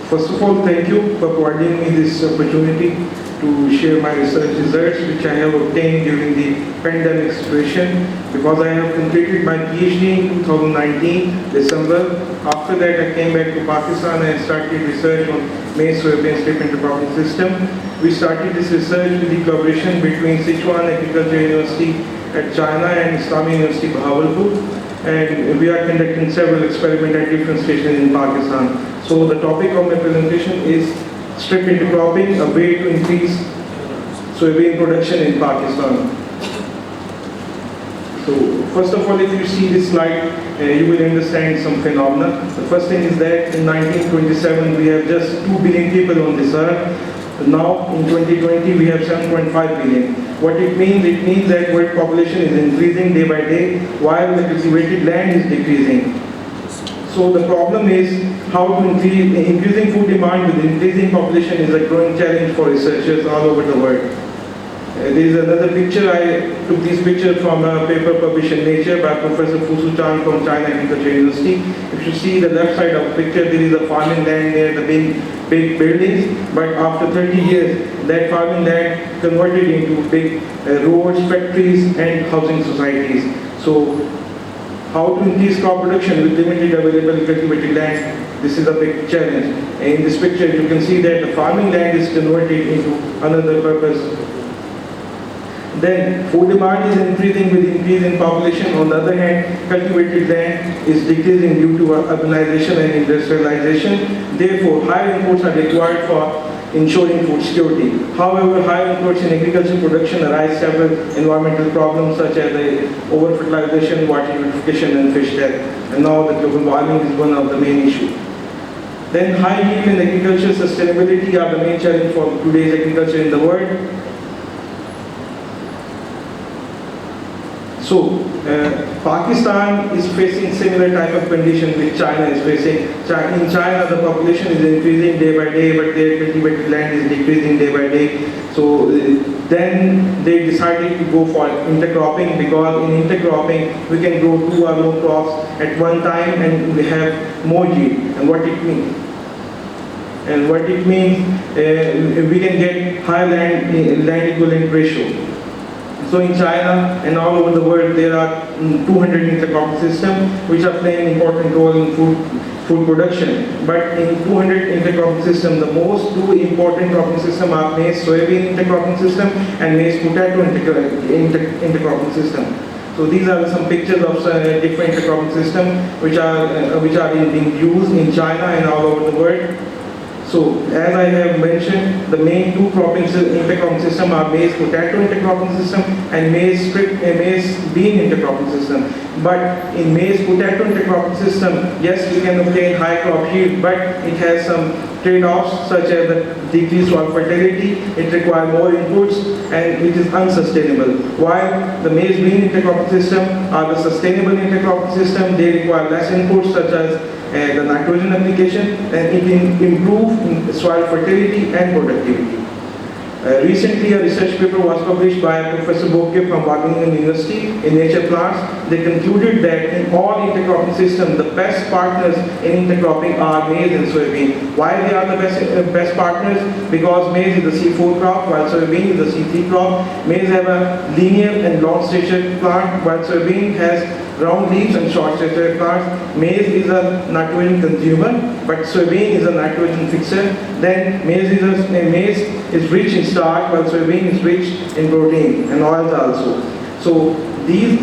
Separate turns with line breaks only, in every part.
First of all, thank you for providing me this opportunity to share my research results which I have obtained during the pandemic situation, because I have completed my PhD in 2019 December. After that I came back to Pakistan and started research on maize soybean strip intercropping system. We started this research with the collaboration between Sichuan Agriculture University at China and Islamic University Bahawalpur, and we are conducting several experiments at different stations in Pakistan. So the topic of my presentation is strip intercropping, a way to increase soybean production in Pakistan. So first of all, if you see this slide, you will understand some phenomena. The first thing is that in 1927 we have just 2 billion people on this earth. Now in 2020 we have 7.5 billion. What it means that world population is increasing day by day while the cultivated land is decreasing. So the problem is how to increasing food demand with increasing population is a growing challenge for researchers all over the world. There is another picture. I took this picture from a paper published in Nature by Professor Fusu Chan from China Agriculture University. If you see the left side of the picture, there is a farming land near the big buildings, but after 30 years, that farming land converted into big roads, factories, and housing societies. So, how to increase crop production with limited available cultivated land? This is a big challenge. In this picture, you can see that the farming land is converted into another purpose. Then food demand is increasing with increase in population. On the other hand, cultivated land is decreasing due to urbanization and industrialization. Therefore, higher inputs are required for ensuring food security. However, higher inputs in agricultural production arise several environmental problems such as over-fertilization, water purification, and fish death. And now the global warming is one of the main issues. Then high yield and agricultural sustainability are the main challenge for today's agriculture in the world. So, Pakistan is facing similar type of condition which China is facing. In China, the population is increasing day by day, but their cultivated land is decreasing day by day. So, then they decided to go for intercropping, because in intercropping, we can grow 2 or more crops at one time and we have more yield. And what it means? We can get high land equivalent ratio. So in China and all over the world, there are 200 intercropping systems which are playing an important role in food production. But in 200 intercropping systems, the most 2 important cropping systems are maize soybean intercropping system and maize potato intercropping system. So these are some pictures of different intercropping systems which are being used in China and all over the world. So, as I have mentioned, the main 2 intercropping systems are maize potato intercropping system and maize bean intercropping system. But in maize potato intercropping system, yes, we can obtain high crop yield, but it has some trade-offs such as the decreased soil fertility, it requires more inputs, and it is unsustainable. While the maize bean intercropping system are the sustainable intercropping system, they require less inputs such as the nitrogen application, and it can improve soil fertility and productivity. Recently, a research paper was published by Professor Bokeh from Wageningen University in Nature Plants. They concluded that in all intercropping systems, the best partners in intercropping are maize and soybean. Why they are the best partners? Because maize is the C4 crop, while soybean is the C3 crop. Maize have a linear and long stature plant, while soybean has round leaves and short stature plants. Maize is a nitrogen consumer, but soybean is a nitrogen fixer. Then maize is rich in starch, while soybean is rich in protein and oils also. So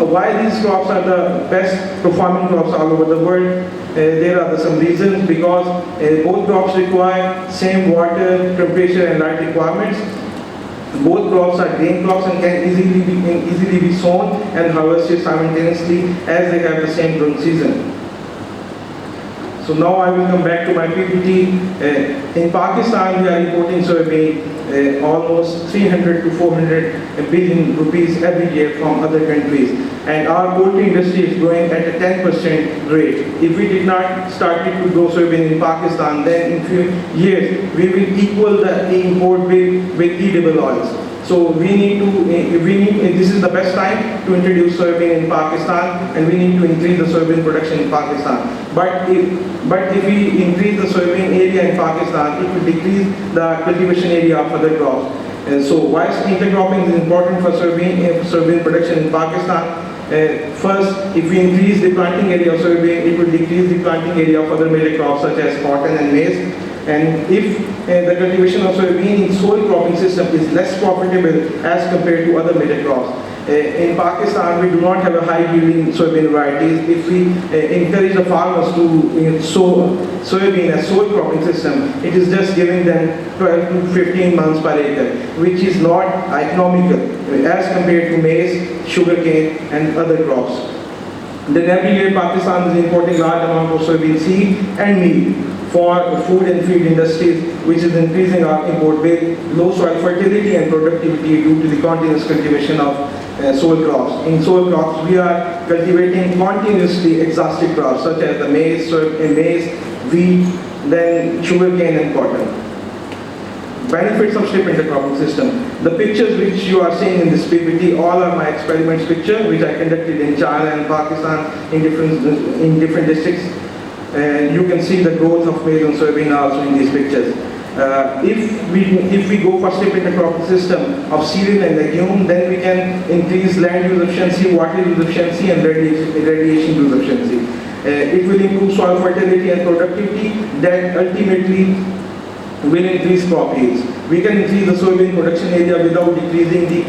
why these crops are the best performing crops all over the world? There are some reasons, because both crops require same water, temperature, and light requirements. Both crops are grain crops and can easily be sown and harvested simultaneously, as they have the same growing season. So now I will come back to my PPT. In Pakistan, we are importing soybean almost 300 to 400 billion rupees every year from other countries. And our poultry industry is growing at a 10% rate. If we did not start to grow soybean in Pakistan, then in few years we will equal the import with edible oils. So we need to, this is the best time to introduce soybean in Pakistan, and we need to increase the soybean production in Pakistan. But if we increase the soybean area in Pakistan, it will decrease the cultivation area of other crops. So whilst intercropping is important for soybean production in Pakistan, first, if we increase the planting area of soybean, it will decrease the planting area of other major crops such as cotton and maize. And if the cultivation of soybean in soil cropping system is less profitable as compared to other major crops. In Pakistan, we do not have a high yielding soybean varieties. If we encourage the farmers to sow soybean as soil cropping system, it is just giving them 12 to 15 months per acre, which is not economical as compared to maize, sugarcane, and other crops. Then every year Pakistan is importing large amount of soybean seed and meal for food and feed industries, which is increasing our import bill, low soil fertility and productivity due to the continuous cultivation of soil crops. In soil crops, we are cultivating continuously exhaustive crops such as the maize, wheat, then sugarcane and cotton. Benefits of strip intercropping system. The pictures which you are seeing in this PPT, all are my experiments picture which I conducted in China and Pakistan in different districts. You can see the growth of maize and soybean also in these pictures. If we go for strip intercropping system of cereal and legume, then we can increase land use efficiency, water use efficiency, and radiation use efficiency. It will improve soil fertility and productivity that ultimately will increase crop yields. We can increase the soybean production area without decreasing the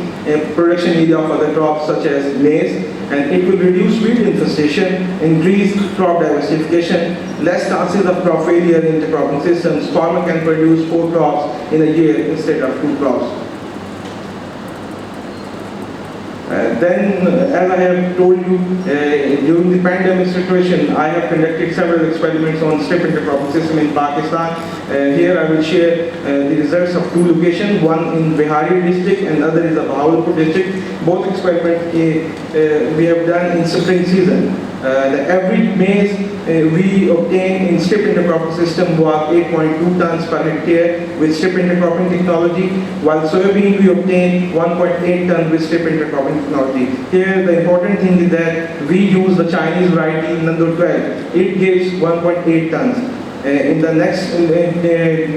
production area of other crops such as maize, and it will reduce weed infestation, increase crop diversification, less chances of crop failure in intercropping systems. Farmer can produce 4 crops in a year instead of 2 crops. Then, as I have told you, during the pandemic situation, I have conducted several experiments on strip intercropping system in Pakistan. Here I will share the results of 2 locations, one in Bihari district and other is the Bahawalpur district. Both experiments we have done in spring season. The average maize we obtained in strip intercropping system was 8.2 tons per hectare with strip intercropping technology, while soybean we obtained 1.8 tons with strip intercropping technology. Here the important thing is that we use the Chinese variety Nando 12. It gives 1.8 tons. In the next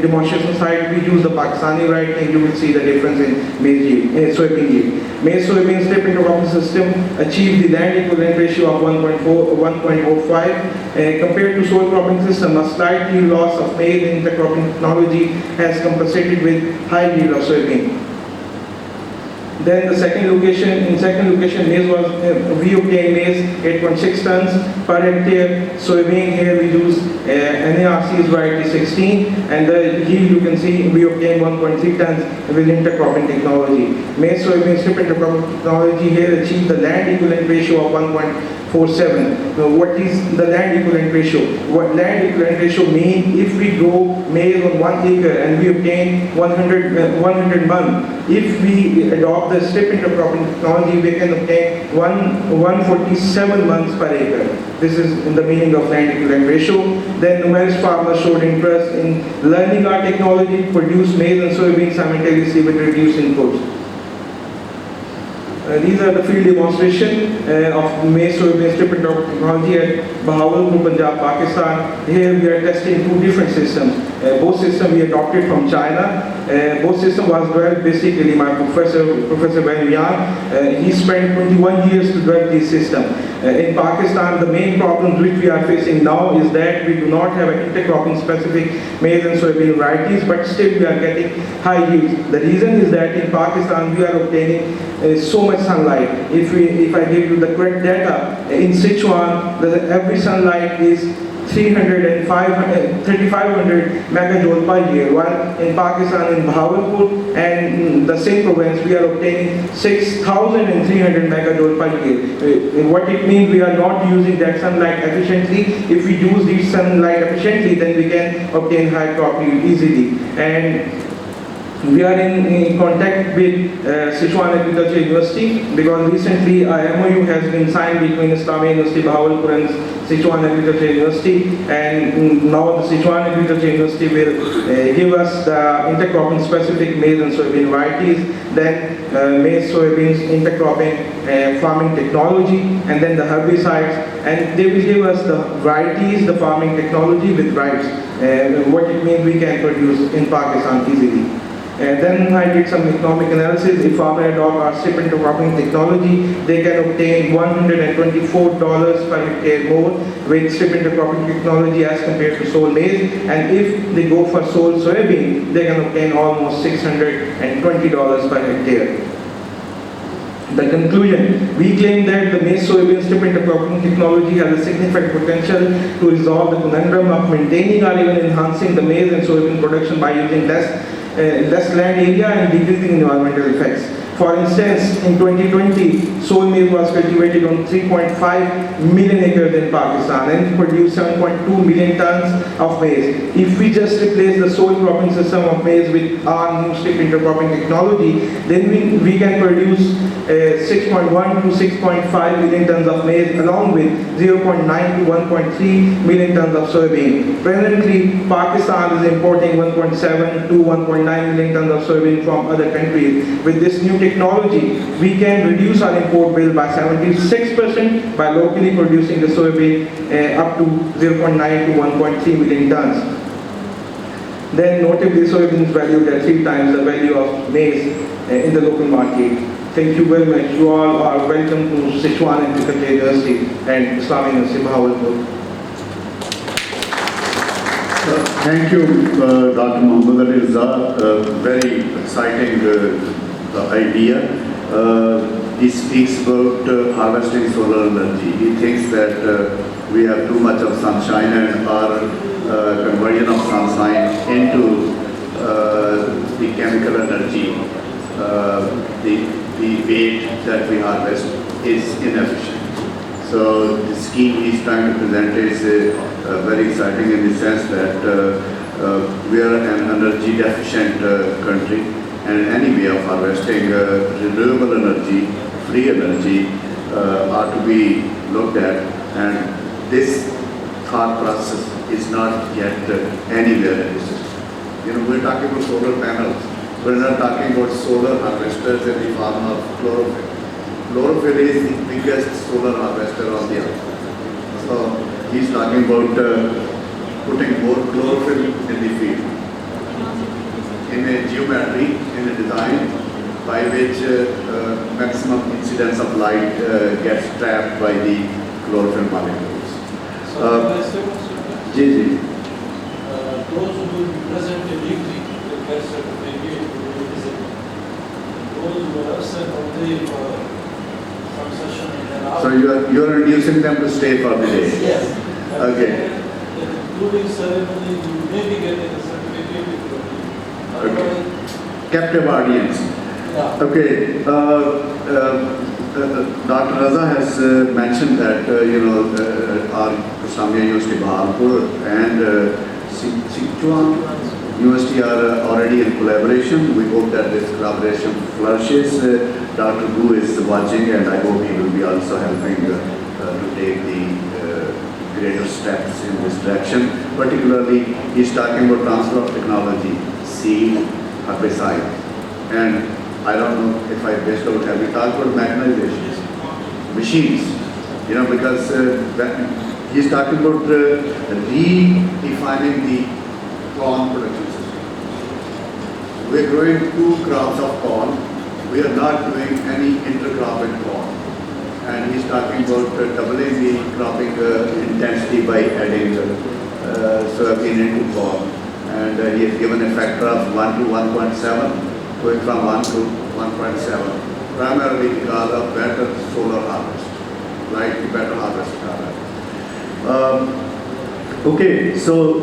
demonstration slide, we use the Pakistani variety, and you will see the difference in maize yield, soybean yield. Maize soybean strip intercropping system achieved the land equivalent ratio of 1.05 compared to soil cropping system. A slight yield loss of maize in intercropping technology has compensated with high yield of soybean. Then the second location, maize was, we obtained maize 8.6 tons per hectare. Soybean here we use NARC's variety 16, and the yield you can see we obtained 1.3 tons with intercropping technology. Maize soybean strip intercropping technology here achieved the land equivalent ratio of 1.47. Now what is the land equivalent ratio? What land equivalent ratio means if we grow maize on 1 acre and we obtain 100 months. If we adopt the strip intercropping technology, we can obtain 147 months per acre. This is the meaning of land equivalent ratio. Then numerous farmers showed interest in learning our technology to produce maize and soybean simultaneously with reduced inputs. These are the field demonstration of maize soybean strip intercropping technology at Bahawalpur, Punjab, Pakistan. Here we are testing 2 different systems. Both systems we adopted from China. Both systems was developed basically by Professor Ben Yan. He spent 21 years to develop this system. In Pakistan, the main problems which we are facing now is that we do not have an intercropping specific maize and soybean varieties, but still we are getting high yields. The reason is that in Pakistan we are obtaining so much sunlight. If I give you the correct data, in Sichuan, every sunlight is 3,500 megajoule per year, while in Pakistan, in Bahawalpur and the same province, we are obtaining 6,300 megajoule per year. What it means, we are not using that sunlight efficiently. If we use this sunlight efficiently, then we can obtain high crop yield easily. And We are in contact with Sichuan Agriculture University because recently a MOU has been signed between Islamic University Bahawalpur and Sichuan Agriculture University, and now the Sichuan Agriculture University will give us the intercropping specific maize and soybean varieties, then maize, soybeans, intercropping, farming technology, and then the herbicides, and they will give us the varieties, the farming technology with rights, what it means we can produce in Pakistan easily. And then I did some economic analysis. If farmers adopt our strip intercropping technology, they can obtain $124 per hectare more with strip intercropping technology as compared to sold maize. And if they go for sold soybean, they can obtain almost $620 per hectare. The conclusion, we claim that the maize soybean strip intercropping technology has a significant potential to resolve the conundrum of maintaining or even enhancing the maize and soybean production by using less land area and decreasing environmental effects. For instance, in 2020, soy maize was cultivated on 3.5 million acres in Pakistan and produced 7.2 million tons of maize. If we just replace the soy cropping system of maize with our new strip intercropping technology, then we can produce 6.1 to 6.5 million tons of maize along with 0.9 to 1.3 million tons of soybean. Presently, Pakistan is importing 1.7 to 1.9 million tons of soybean from other countries. With this new technology, we can reduce our import bill by 76% by locally producing the soybean up to 0.9 to 1.3 million tons. Then notably, soybean is valued at 3 times the value of maize in the local market. Thank you very much. You all are welcome to Sichuan Agriculture University and Islamic University Bahawalpur.
Thank you, Dr. Muhammad Ali Raza. Very exciting idea. He speaks about harvesting solar energy. He thinks that we have too much of sunshine, and our conversion of sunshine into the chemical energy, the weight that we harvest is inefficient. So the scheme he's trying to present is very exciting in the sense that we are an energy deficient country, and any way of harvesting renewable energy, free energy, are to be looked at, and this thought process is not yet anywhere in the system. We're talking about solar panels. We're not talking about solar harvesters in the form of chlorophyll. Chlorophyll is the biggest solar harvester on the earth. So he's talking about putting more chlorophyll in the field, in a geometry, in a design by which maximum incidence of light gets trapped by the chlorophyll molecules.
Those who present a degree, the best certificate, those who are absent from the session in an hour.
So you are inducing them to stay for the day?
Yes.
Okay.
During ceremony, you may be getting a certificate.
Okay. Captive audience.
Yeah.
Okay. Dr. Raza has mentioned that our Islamia University Bahawalpur and Sichuan University are already in collaboration. We hope that this collaboration flourishes. Dr. Gu is watching, and I hope he will be also helping to take the greater steps in this direction. Particularly, he's talking about transfer of technology, seed, herbicide, and I don't know if I best out, have we talked about mechanization, machines, because he's talking about redefining the corn production system. We're growing 2 crops of corn. We are not doing any intercrop in corn. And he's talking about doubling the cropping intensity by adding soybean into corn. And he has given a factor of 1 to 1.7. Going from 1 to 1.7, primarily because of better solar harvest, like the better harvest product. Okay, so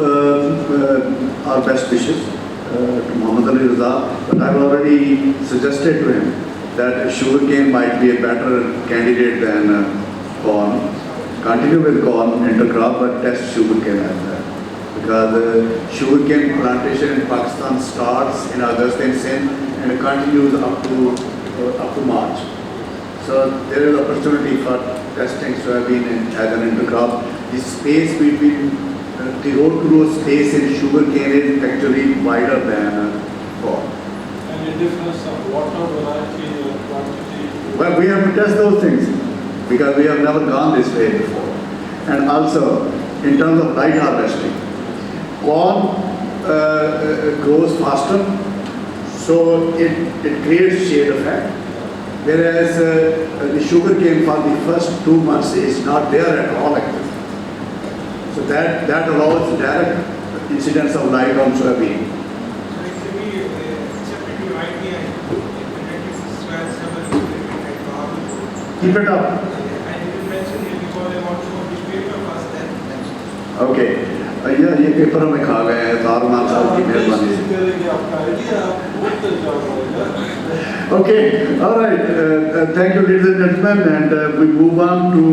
our best wishes to Muhammad Ali Raza, but I've already suggested to him that sugarcane might be a better candidate than corn. Continue with corn intercrop, but test sugarcane as well. because sugarcane plantation in Pakistan starts in August in Sindh and continues up to March. So there is opportunity for testing soybean as an intercrop. The space between the row to row space in sugarcane is actually wider than corn.
Any difference of water variety or quantity?
Well, we have to test those things because we have never gone this way before. And also, in terms of light harvesting, corn grows faster, so it creates shade effect. Whereas the sugarcane for the first 2 months is not there at all actually. So that allows direct incidence of light on soybean.
So it should be separately widely and
Keep it up.
And you mentioned it because I want to show which paper first then.
Okay. ये paper में खा गए हैं तार मान साहब की मेहरबानी से.
करेंगे आपका आइडिया बहुत जॉब होगा.
Okay, all right. Thank you, ladies and gentlemen, and we move on to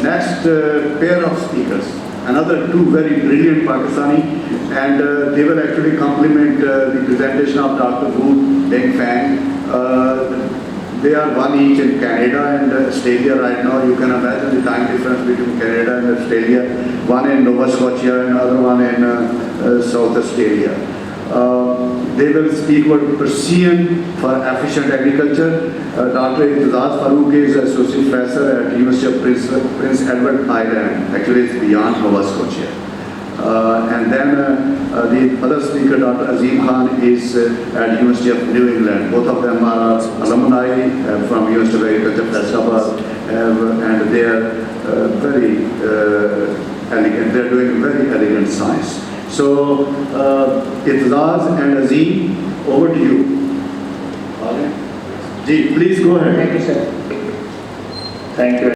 next pair of speakers. Another two very brilliant Pakistani, and they will actually complement the presentation of Dr. Wu Deng Fang. They are one each in Canada and Australia right now. You can imagine the time difference between Canada and Australia. One in Nova Scotia and another one in South Australia. They will speak about Persian for efficient agriculture. Dr. Intizaz Farooq is associate professor at University of Prince Edward Island. Actually, it's beyond Nova Scotia. And then the other speaker, Dr. Azim Khan, is at University of New England. Both of them are alumni from University of Agriculture, Faisalabad, and they are very elegant. They are doing very elegant science. So, Intizaz and Azim, over to you. Ji, please go ahead.
Thank you, sir. Thank you.